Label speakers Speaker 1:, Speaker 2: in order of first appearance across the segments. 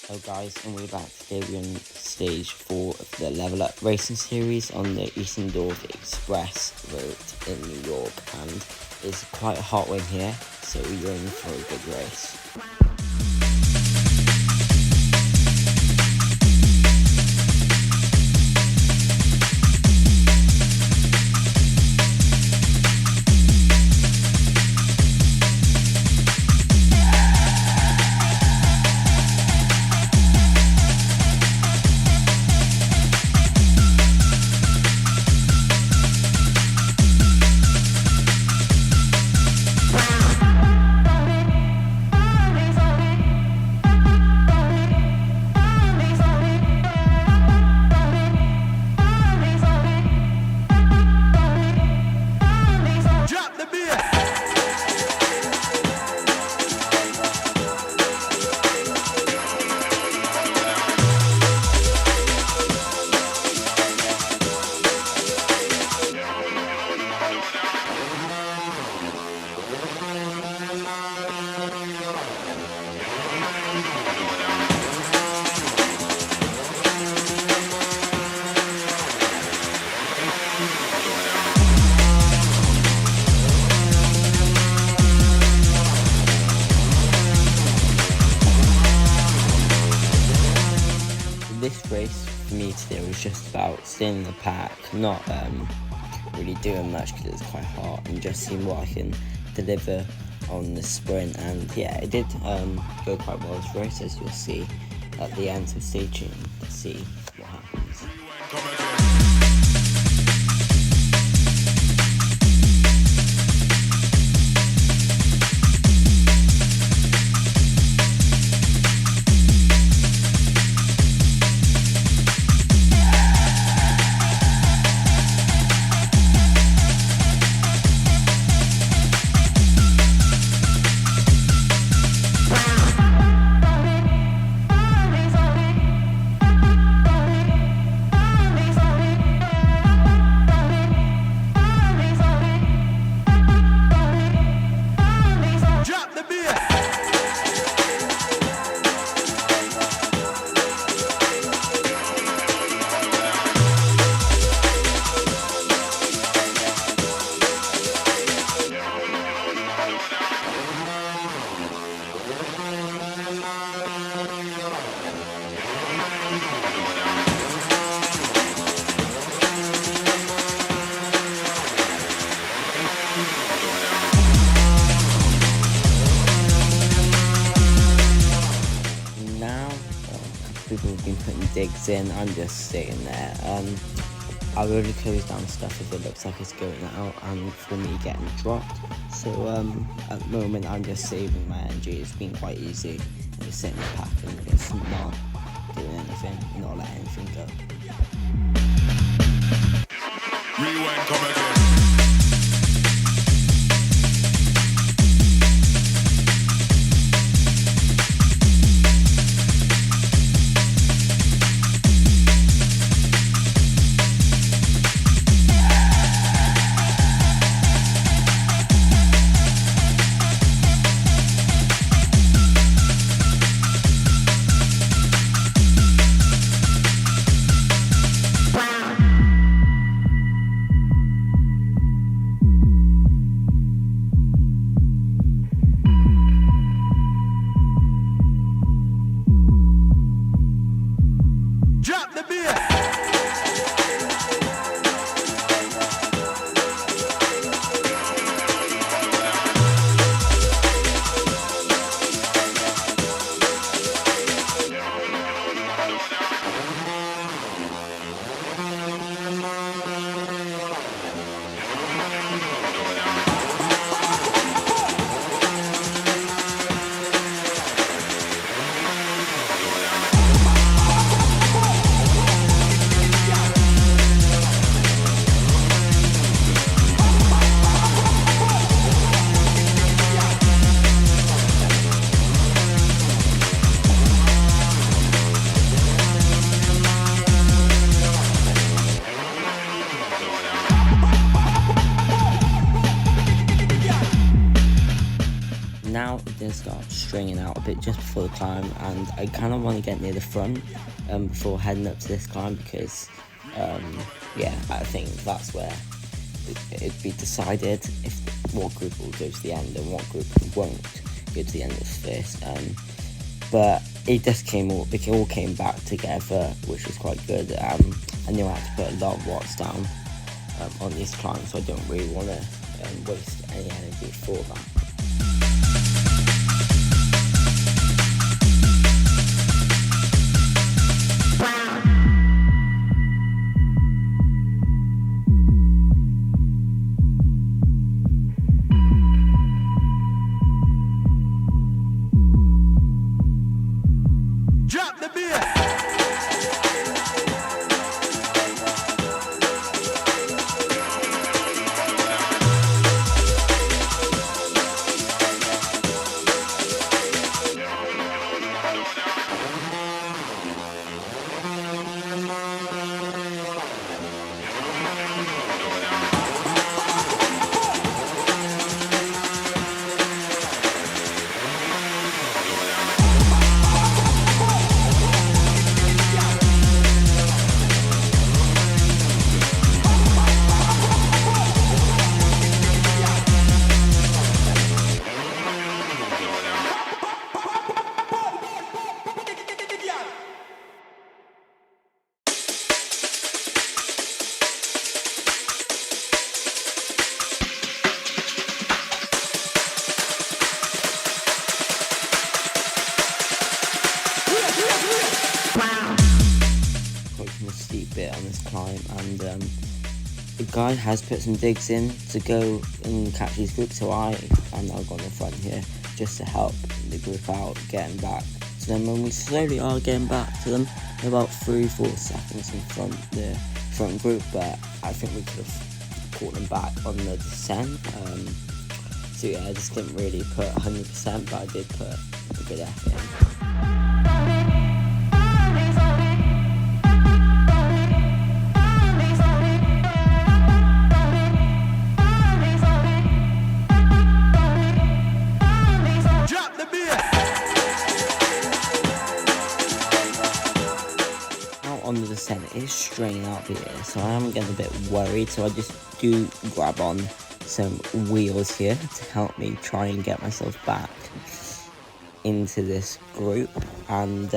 Speaker 1: Hello guys, and we're back. Today we're on stage 4 of the Level Up Racing Series on the Eastern Dorf Express route in New York, and it's quite a hot one here, so we're in for a good race. This race for me today was just about staying in the pack, not really doing much because it's quite hot, and just seeing what I can deliver on the sprint. And yeah, it did go quite well this race, as you'll see at the end, so stay tuned to see what happens. People have been putting digs in. I'm just sitting there. I will close down stuff if it looks like it's going out and for me getting dropped. So at the moment I'm just saving my energy. It's been quite easy. I'm just sitting in the pack and just not doing anything, not letting anything go.
Speaker 2: Rewind, come again.
Speaker 1: stringing out a bit just before the climb, and I kind of want to get near the front before heading up to this climb, because yeah, I think that's where it'd be decided if what group will go to the end and what group won't go to the end of this. But it all came back together, which was quite good. I knew I had to put a lot of watts down on these climbs, so I don't really want to waste any energy for that.
Speaker 2: Drop the beat.
Speaker 1: Quite a steep bit on this climb, and the guy has put some digs in to go and catch these groups, so I'm now going in front here just to help the group out getting back to them, and we slowly are getting back to them, about 3-4 seconds in front the front group, but I think we could have caught them back on the descent. So yeah, I just didn't really put 100%, but I did put a good effort in. On the descent, it is straining out here, so I am getting a bit worried, so I just do grab on some wheels here to help me try and get myself back into this group. And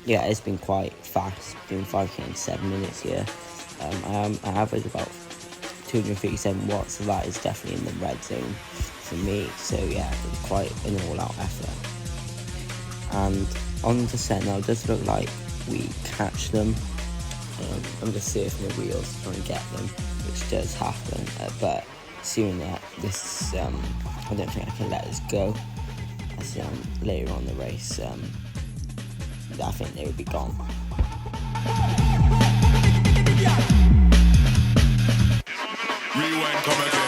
Speaker 1: yeah, it's been quite fast, doing 5k in 7 minutes here. I average about 237 watts, so that is definitely in the red zone for me. So yeah, it was quite an all-out effort. And on the descent now, it does look like we catch them. I'm just surfing the wheels to try and get them, which does happen, but soon this I don't think I can let this go, as later on in the race I think they would be gone.
Speaker 2: Rewind, come again.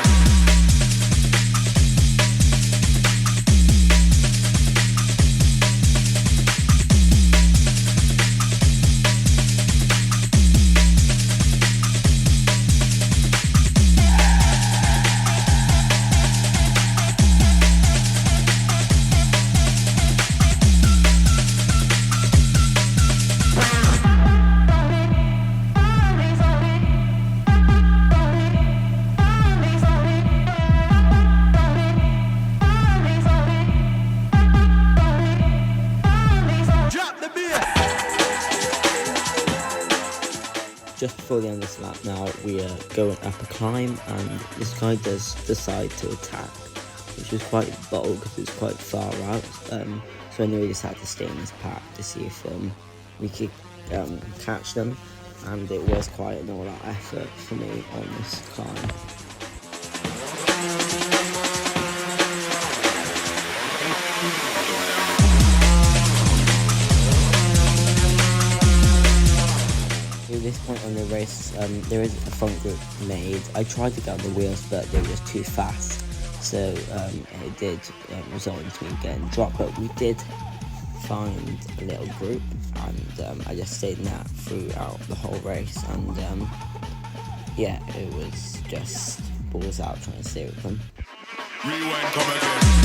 Speaker 1: Just before the end of this lap now, we are going up a climb, and this guy does decide to attack, which was quite bold because it was quite far out. So I knew we just had to stay in this pack to see if we could catch them, and it was quite an all-out effort for me on this climb. At this point on the race, there is a front group made. I tried to get on the wheels, but they were just too fast, so it did result in me getting dropped. But we did find a little group, and I just stayed in that throughout the whole race, and yeah, it was just balls out trying to stay with them.
Speaker 2: Rewind, come again.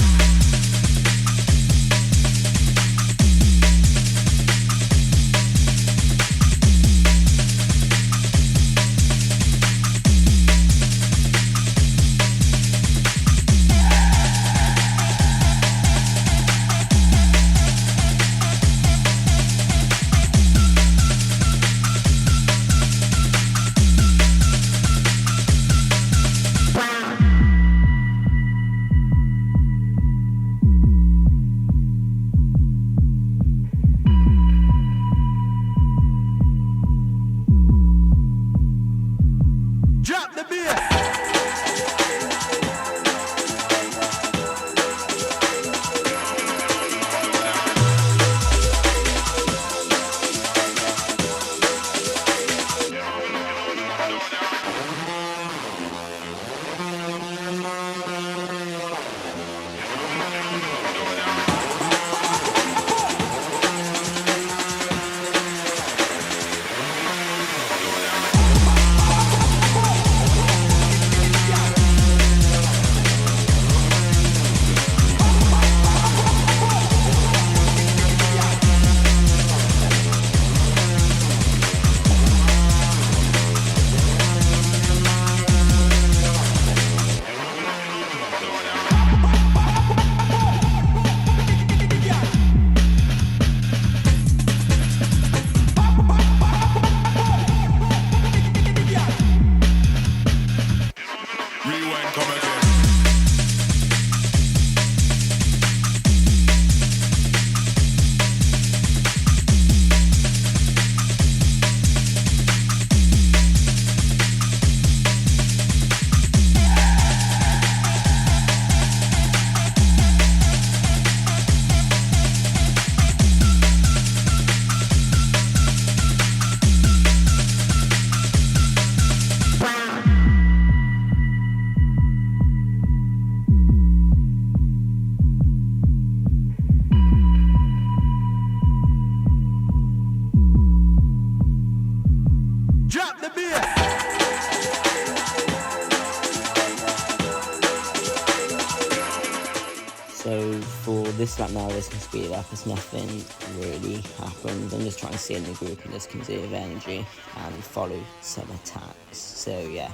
Speaker 1: So for this lap now, this can speed up as nothing really happened. I'm just trying to stay in the group and just conserve energy and follow some attacks. So yeah,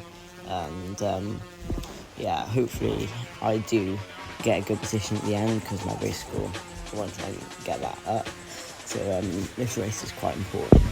Speaker 1: and yeah, hopefully I do get a good position at the end because my race score, I want to try and get that up. So this race is quite important.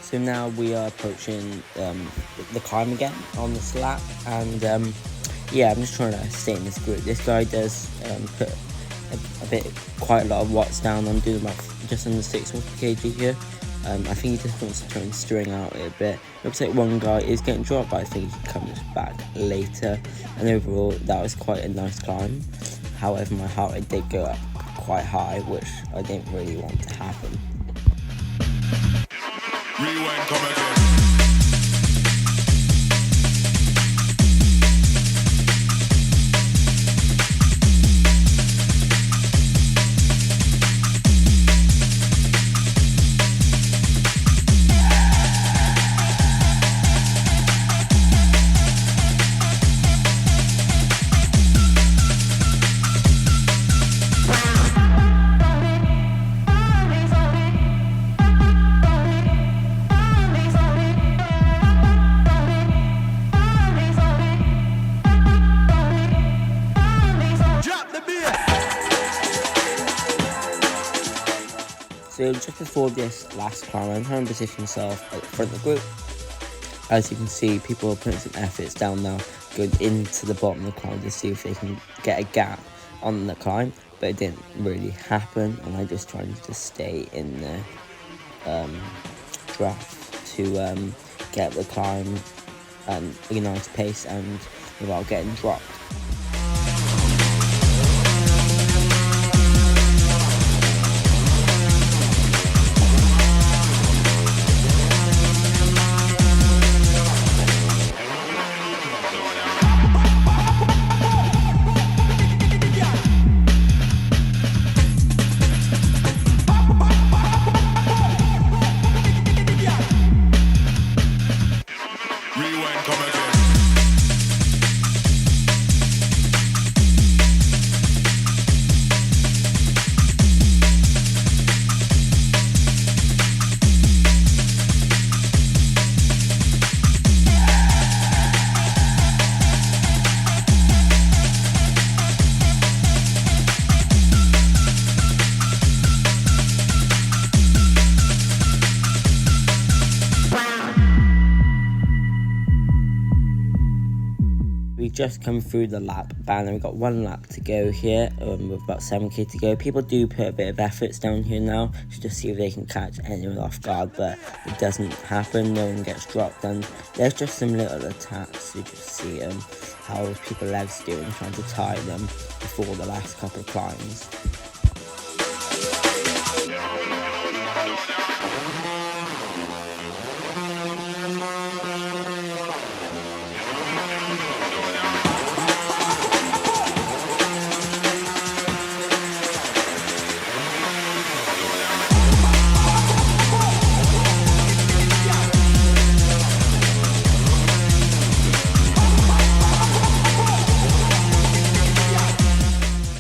Speaker 1: So now we are approaching the climb again on this lap, and yeah, I'm just trying to stay in this group. This guy does put quite a lot of watts down. I'm doing about just under 6 watts per kg here. I think he just wants to try and string out a bit. Looks like one guy is getting dropped, but I think he comes back later. And overall, that was quite a nice climb. However, my heart rate did go up quite high, which I didn't really want to happen.
Speaker 2: Rewind, come again.
Speaker 1: So just before this last climb, I'm trying to position myself at the front of the group. As you can see, people are putting some efforts down now, going into the bottom of the climb to see if they can get a gap on the climb, but it didn't really happen, and I just tried to stay in the draft to get the climb at a nice pace and without getting dropped.
Speaker 2: Rewind, come again.
Speaker 1: We've just come through the lap ban and we've got 1 lap to go here with about 7k to go. People do put a bit of efforts down here now to just see if they can catch anyone off guard, but it doesn't happen. No one gets dropped, and there's just some little attacks. You just see how people's legs do and trying to tie them before the last couple of climbs.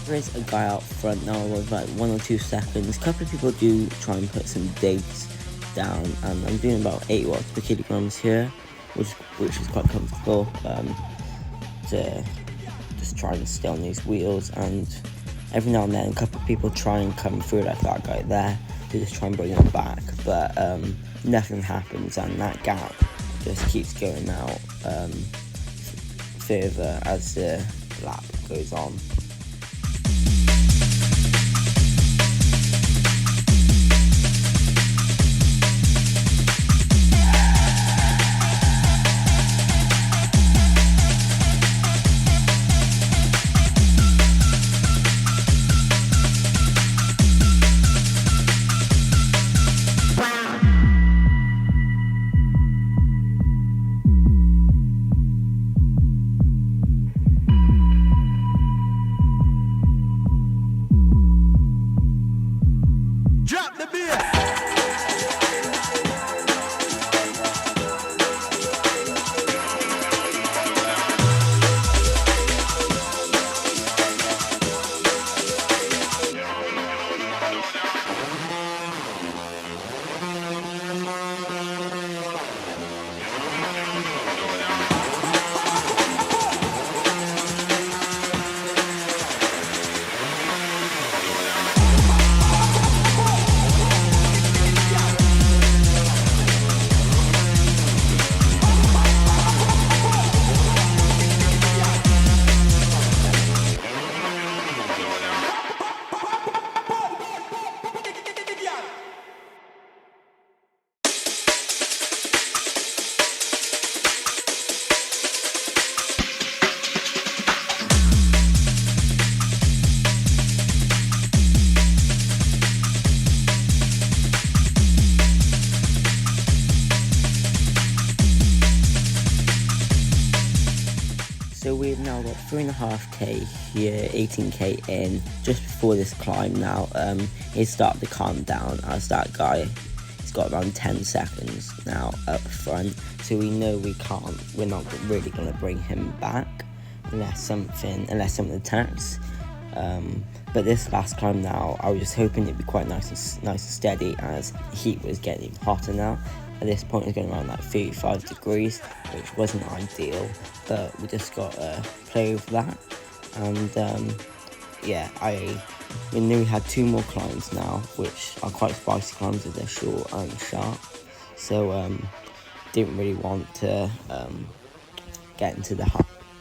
Speaker 1: There is a guy out front now with like 1 or 2 seconds. A couple of people do try and put some digs down, and I'm doing about 8 watts per kilograms here, which is quite comfortable to just try and stay on these wheels. And every now and then a couple of people try and come through, like that guy there, to just try and bring them back, but nothing happens, and that gap just keeps going out further as the lap goes on. So we've now got 3.5k here, 18k in, just before this climb now. He started to calm down as that guy. He's got around 10 seconds now up front, so we know we're not really going to bring him back unless something attacks. But this last climb now, I was just hoping it'd be quite nice and steady, as the heat was getting hotter now. At this point it's going around like 35 degrees, which wasn't ideal, but we just got to play with that. And yeah, we knew we had 2 more climbs now, which are quite spicy climbs as they're short and sharp. So didn't really want to get into the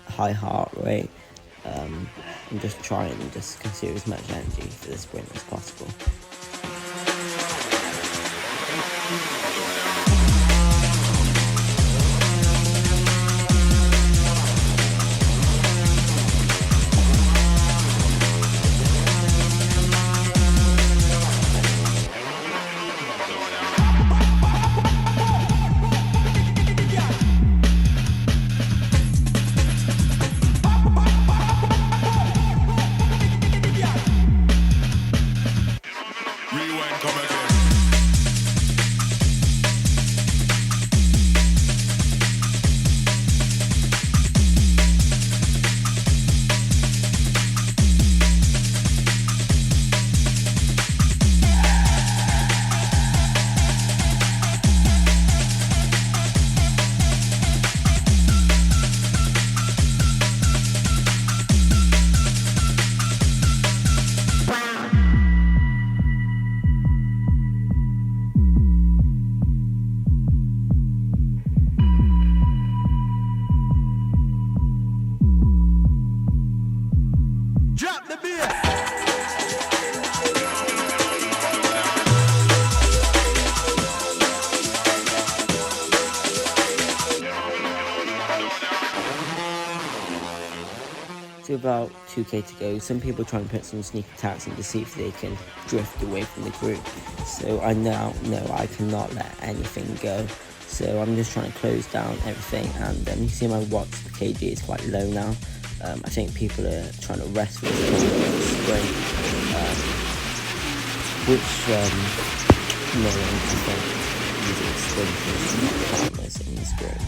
Speaker 1: high heart rate, and just try and just consume as much energy for the sprint as possible. to about 2k to go. Some people try and put some sneak attacks in to see if they can drift away from the group. So I now know I cannot let anything go. So I'm just trying to close down everything, and you see my watts per kg is quite low now. I think people are trying to rest with the sprint, which no one can think using sprinters and not climbers in the sprint.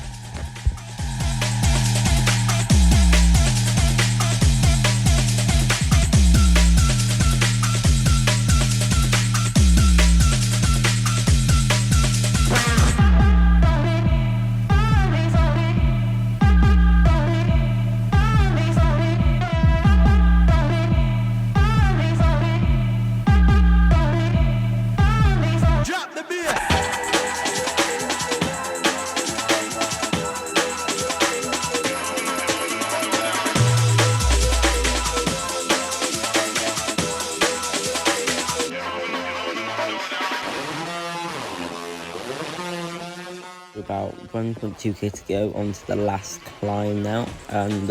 Speaker 1: About 1.2k to go onto the last climb now, and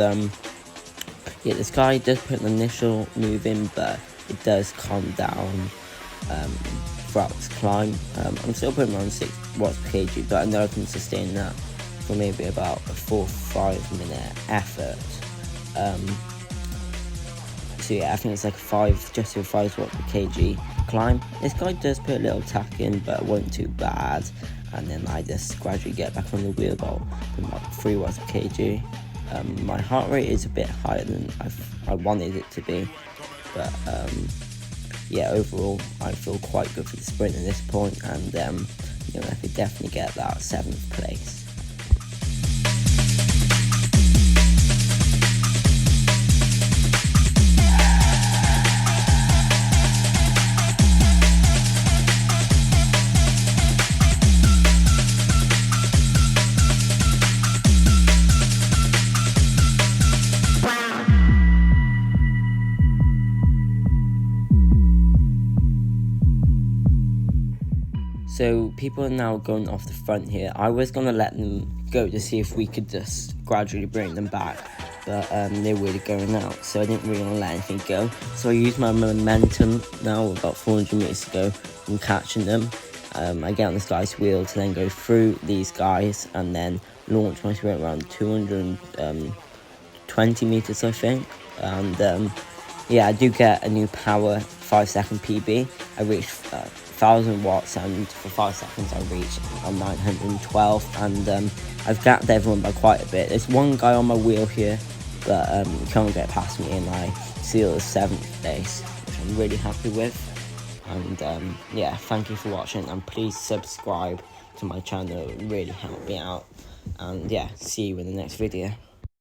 Speaker 1: yeah, this guy does put an initial move in, but it does calm down throughout this climb. I'm still putting around 6 watts per kg, but I know I can sustain that for maybe about a 4 or 5 minute effort. So yeah, I think it's like just over 5 watts per kg climb. This guy does put a little attack in, but it wasn't too bad. And then I just gradually get back on the wheel about 3 watts per kg. My heart rate is a bit higher than I wanted it to be, but yeah, overall I feel quite good for the sprint at this point, and you know, I could definitely get that 7th place. So people are now going off the front here. I was going to let them go to see if we could just gradually bring them back, but they're really going out, so I didn't really want to let anything go. So I used my momentum now with about 400 meters to go from catching them. I get on this guy's wheel to then go through these guys and then launch my sprint around 220 meters, I think. And yeah, I do get a new power 5-second PB. I reached 1000 watts, and for 5 seconds I reached 912, and I've gapped everyone by quite a bit. There's one guy on my wheel here, but he can't get past me, and I seal the 7th place, which I'm really happy with. And yeah, thank you for watching, and please subscribe to my channel. It would really help me out. And yeah, see you in the next video.